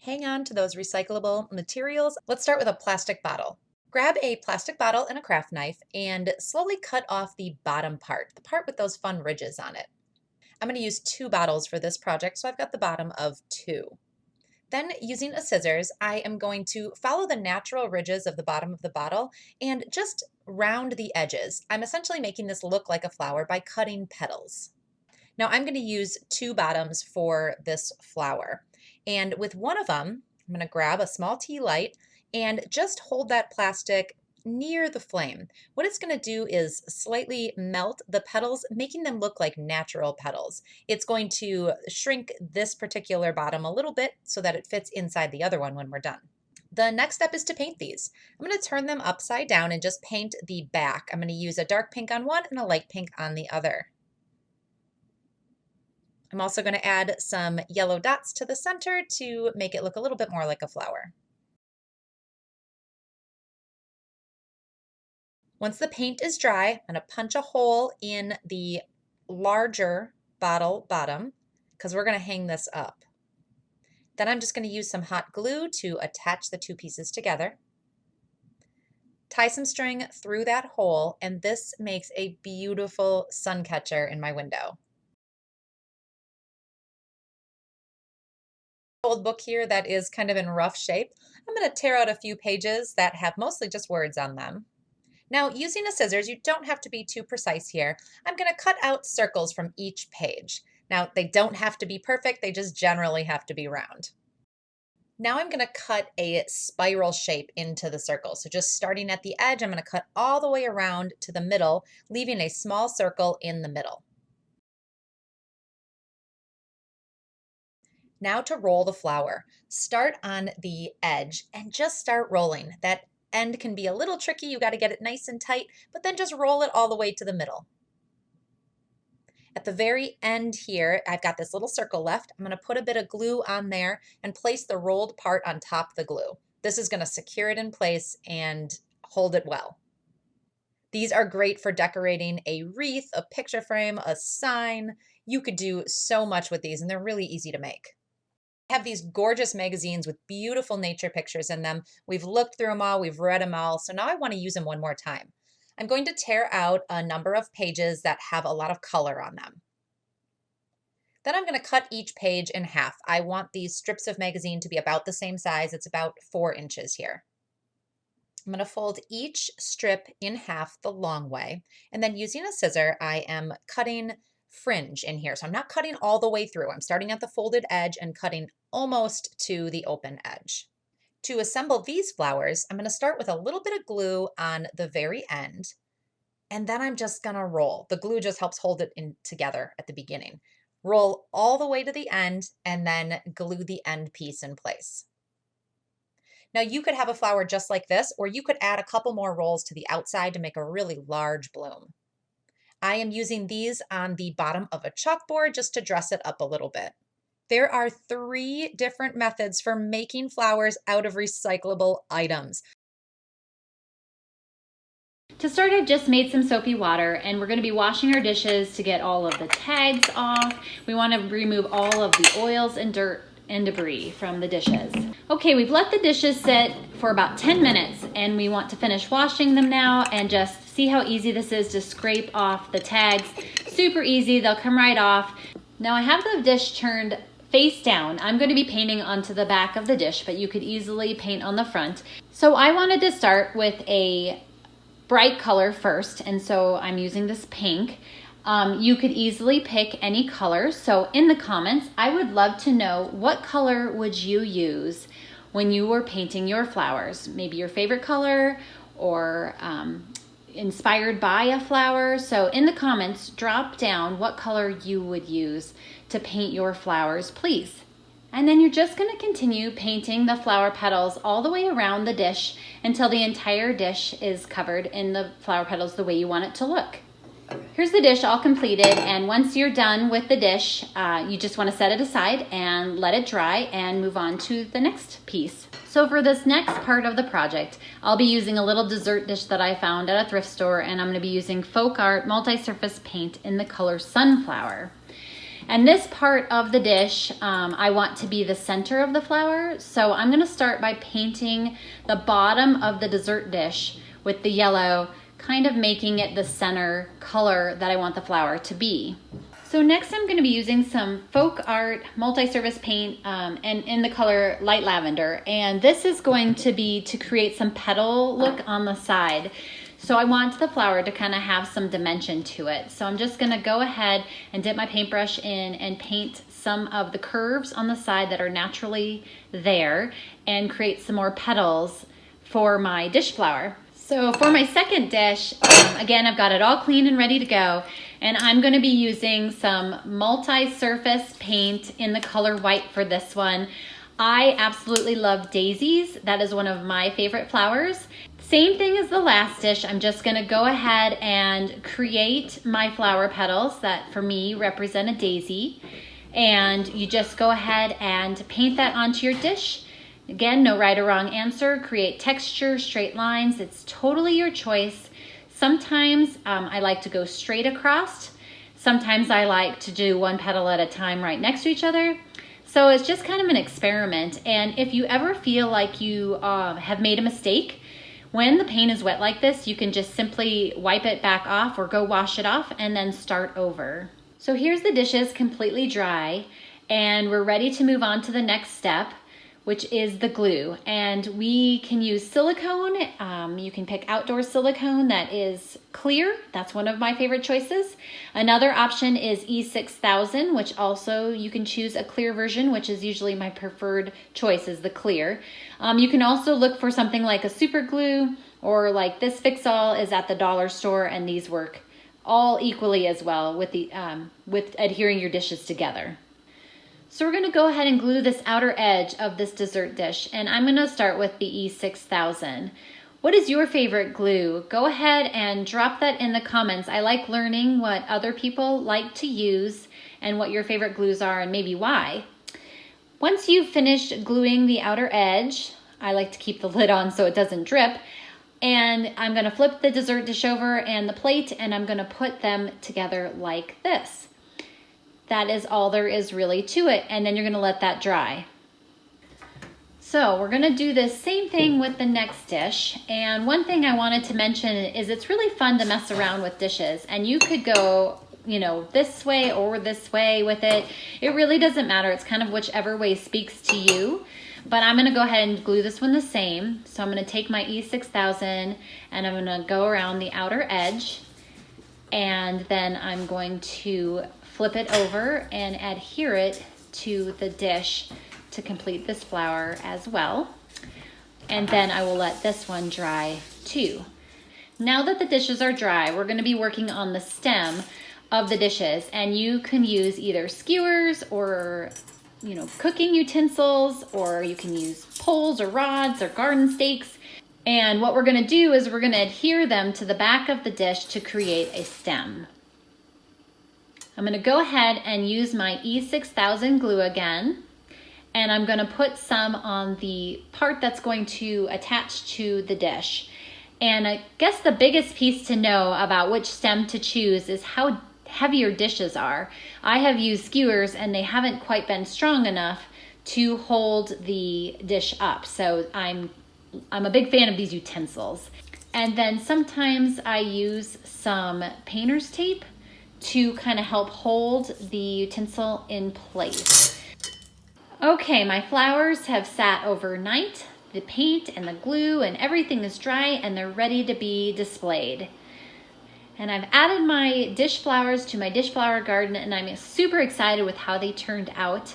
hang on to those recyclable materials. Let's start with a plastic bottle. Grab a plastic bottle and a craft knife and slowly cut off the bottom part, the part with those fun ridges on it. I'm going to use 2 bottles for this project, so I've got the bottom of 2. Then, using a scissors, I am going to follow the natural ridges of the bottom of the bottle and just round the edges. I'm essentially making this look like a flower by cutting petals. Now I'm going to use 2 bottoms for this flower. And with one of them, I'm going to grab a small tea light and just hold that plastic near the flame. What it's going to do is slightly melt the petals, making them look like natural petals. It's going to shrink this particular bottom a little bit so that it fits inside the other one when we're done. The next step is to paint these. I'm going to turn them upside down and just paint the back. I'm going to use a dark pink on one and a light pink on the other. I'm also going to add some yellow dots to the center to make it look a little bit more like a flower. Once the paint is dry, I'm going to punch a hole in the larger bottle bottom because we're going to hang this up. Then I'm just going to use some hot glue to attach the 2 pieces together. Tie some string through that hole, and this makes a beautiful sun catcher in my window. Old book here that is kind of in rough shape. I'm going to tear out a few pages that have mostly just words on them. Now, using a scissors, you don't have to be too precise here. I'm going to cut out circles from each page. Now, they don't have to be perfect, they just generally have to be round. Now I'm going to cut a spiral shape into the circle. So just starting at the edge, I'm going to cut all the way around to the middle, leaving a small circle in the middle. Now to roll the flower. Start on the edge and just start rolling. That end can be a little tricky. You got to get it nice and tight, but then just roll it all the way to the middle. At the very end here, I've got this little circle left. I'm going to put a bit of glue on there and place the rolled part on top of the glue. This is going to secure it in place and hold it well. These are great for decorating a wreath, a picture frame, a sign. You could do so much with these, and they're really easy to make. I have these gorgeous magazines with beautiful nature pictures in them. We've looked through them all, we've read them all, so now I want to use them one more time. I'm going to tear out a number of pages that have a lot of color on them. Then I'm going to cut each page in half. I want these strips of magazine to be about the same size. It's about 4 inches here. I'm going to fold each strip in half the long way, and then using a scissor, I am cutting fringe in here. So I'm not cutting all the way through. I'm starting at the folded edge and cutting almost to the open edge. To assemble these flowers, I'm going to start with a little bit of glue on the very end, and then I'm just going to roll. The glue just helps hold it in together at the beginning. Roll all the way to the end and then glue the end piece in place. Now you could have a flower just like this, or you could add a couple more rolls to the outside to make a really large bloom. I am using these on the bottom of a chalkboard just to dress it up a little bit. There are 3 different methods for making flowers out of recyclable items. To start, I've just made some soapy water, and we're going to be washing our dishes to get all of the tags off. We want to remove all of the oils and dirt and debris from the dishes. Okay, we've let the dishes sit for about 10 minutes, and we want to finish washing them now and just see how easy this is to scrape off the tags. Super easy, they'll come right off. Now I have the dish turned face down. I'm going to be painting onto the back of the dish, but you could easily paint on the front. So I wanted to start with a bright color first, and so I'm using this pink. You could easily pick any color. So in the comments, I would love to know, what color would you use when you were painting your flowers? Maybe your favorite color, or inspired by a flower. So in the comments, drop down what color you would use to paint your flowers, please. And then you're just going to continue painting the flower petals all the way around the dish until the entire dish is covered in the flower petals the way you want it to look. Here's the dish all completed, and once you're done with the dish, you just want to set it aside and let it dry and move on to the next piece. So for this next part of the project, I'll be using a little dessert dish that I found at a thrift store, and I'm going to be using Folk Art multi-surface paint in the color Sunflower. And this part of the dish, I want to be the center of the flower. So I'm gonna start by painting the bottom of the dessert dish with the yellow, kind of making it the center color that I want the flower to be. So next I'm going to be using some Folk Art multi-surface paint and in the color Light Lavender. And this is going to be to create some petal look on the side. So I want the flower to kind of have some dimension to it. So I'm just going to go ahead and dip my paintbrush in and paint some of the curves on the side that are naturally there and create some more petals for my dish flower. So for my second dish, again, I've got it all clean and ready to go. And I'm going to be using some multi-surface paint in the color white for this one. I absolutely love daisies. That is one of my favorite flowers. Same thing as the last dish. I'm just going to go ahead and create my flower petals that for me represent a daisy. And you just go ahead and paint that onto your dish. Again, no right or wrong answer. Create texture, straight lines. It's totally your choice. Sometimes I like to go straight across. Sometimes I like to do one petal at a time right next to each other. So it's just kind of an experiment. And if you ever feel like you have made a mistake, when the paint is wet like this, you can just simply wipe it back off or go wash it off and then start over. So here's the dishes completely dry, and we're ready to move on to the next step, which is the glue. And we can use silicone. You can pick outdoor silicone that is clear. That's one of my favorite choices. Another option is E6000, which also you can choose a clear version, which is usually my preferred choice, is the clear. You can also look for something like a super glue, or like this Fix-All is at the dollar store, and these work all equally as well with adhering your dishes together. So we're going to go ahead and glue this outer edge of this dessert dish, and I'm going to start with the E6000. What is your favorite glue? Go ahead and drop that in the comments. I like learning what other people like to use and what your favorite glues are and maybe why. Once you've finished gluing the outer edge, I like to keep the lid on so it doesn't drip, and I'm going to flip the dessert dish over and the plate, and I'm going to put them together like this. That is all there is really to it, and then you're gonna let that dry. So we're gonna do this same thing with the next dish, and one thing I wanted to mention is it's really fun to mess around with dishes, and you could go, this way or this way with it. It really doesn't matter. It's kind of whichever way speaks to you. But I'm gonna go ahead and glue this one the same. So I'm gonna take my E6000 and I'm gonna go around the outer edge, and then I'm going to flip it over and adhere it to the dish to complete this flower as well. And then I will let this one dry too. Now that the dishes are dry, we're going to be working on the stem of the dishes, and you can use either skewers or cooking utensils, or you can use poles or rods or garden stakes. And what we're going to do is we're going to adhere them to the back of the dish to create a stem. I'm going to go ahead and use my E6000 glue again, and I'm going to put some on the part that's going to attach to the dish. And I guess the biggest piece to know about which stem to choose is how heavy your dishes are. I have used skewers and they haven't quite been strong enough to hold the dish up. So I'm a big fan of these utensils. And then sometimes I use some painter's tape to kind of help hold the utensil in place. Okay, my flowers have sat overnight. The paint and the glue and everything is dry and they're ready to be displayed. And I've added my dish flowers to my dish flower garden, and I'm super excited with how they turned out.